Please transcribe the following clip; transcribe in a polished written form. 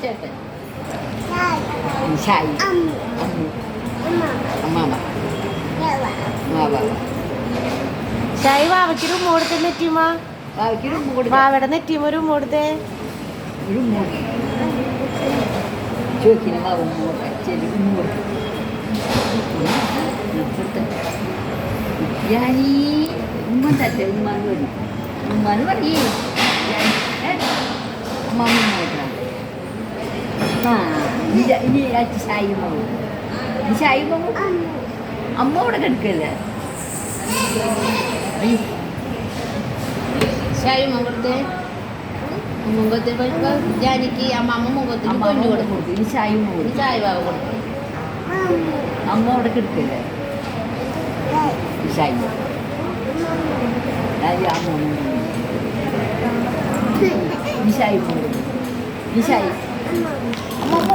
ചേട്ടൻ ഷായി അമ്മാമ ഷായി വാവയ്ക്കൊരു ഉമ്മ കൊടുത്തേ നെറ്റിയുമ്മ. വാവയുടെ നെറ്റിയുമ്മ ഒരു ഉമ്മ കൊടുത്തേ. ചോക്കിന് ഞാനീ ഉമ്മ തട്ടെ ഉമ്മാന്ന് പറഞ്ഞു ഉമ്മാന്ന് പറയേ അമ്മാമ്മ ഇനി ഷായി പോകും ഷായി പോകും അമ്മ അവിടെ കിടക്കല്ലേ ഷായി മുഖത്തെ മുഖത്തെ ജാനിക്ക് അമ്മ മുഖത്തിന് കൊണ്ടു കൊടുക്കും. ഇനി ഷായി പോകും ചായ വാവ കൊടുക്കും. അമ്മ അവിടെ കിടക്കല്ലേ ഷായി അമ്മ നിഷായി പോകും നിഷായി അമ്മ